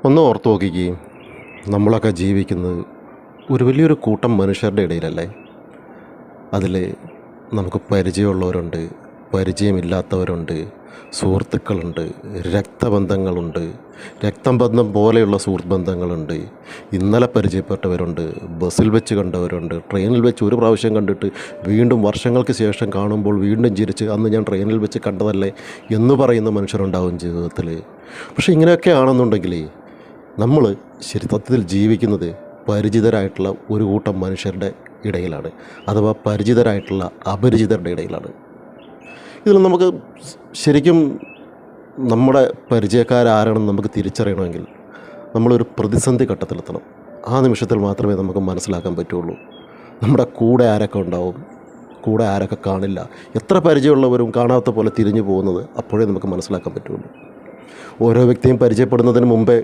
ഒന്ന് ഓർത്ത് നോക്കിക്കുകയും നമ്മളൊക്കെ ജീവിക്കുന്നത് ഒരു വലിയൊരു കൂട്ടം മനുഷ്യരുടെ ഇടയിലല്ലേ. അതിൽ നമുക്ക് പരിചയമുള്ളവരുണ്ട്, പരിചയമില്ലാത്തവരുണ്ട്, സുഹൃത്തുക്കളുണ്ട്, രക്തബന്ധങ്ങളുണ്ട്, രക്തബന്ധം പോലെയുള്ള സുഹൃത്ത് ബന്ധങ്ങളുണ്ട്, ഇന്നലെ പരിചയപ്പെട്ടവരുണ്ട്, ബസ്സിൽ വെച്ച് കണ്ടവരുണ്ട്, ട്രെയിനിൽ വെച്ച് ഒരു പ്രാവശ്യം കണ്ടിട്ട് വീണ്ടും വർഷങ്ങൾക്ക് ശേഷം കാണുമ്പോൾ വീണ്ടും ചിരിച്ച് അന്ന് ഞാൻ ട്രെയിനിൽ വെച്ച് കണ്ടതല്ലേ എന്ന് പറയുന്ന മനുഷ്യരുണ്ടാവും ജീവിതത്തിൽ. പക്ഷേ ഇങ്ങനെയൊക്കെ ആണെന്നുണ്ടെങ്കിൽ നമ്മൾ സത്യത്തിൽ ജീവിക്കുന്നത് പരിചിതരായിട്ടുള്ള ഒരു കൂട്ടം മനുഷ്യരുടെ ഇടയിലാണ്, അഥവാ പരിചിതരായിട്ടുള്ള അപരിചിതരുടെ ഇടയിലാണ്. ഇതിൽ നമുക്ക് ശരിക്കും നമ്മുടെ പരിചയക്കാരാരാണെന്ന് നമുക്ക് തിരിച്ചറിയണമെങ്കിൽ നമ്മളൊരു പ്രതിസന്ധി ഘട്ടത്തിലെത്തണം. ആ നിമിഷത്തിൽ മാത്രമേ നമുക്ക് മനസ്സിലാക്കാൻ പറ്റുള്ളൂ നമ്മുടെ കൂടെ ആരൊക്കെ ഉണ്ടാവും, കൂടെ ആരൊക്കെ കാണില്ല. എത്ര പരിചയമുള്ളവരും കാണാത്ത പോലെ തിരിഞ്ഞു പോകുന്നത് അപ്പോഴേ നമുക്ക് മനസ്സിലാക്കാൻ പറ്റുള്ളൂ. ഓരോ വ്യക്തിയും പരിചയപ്പെടുന്നതിന് മുമ്പേ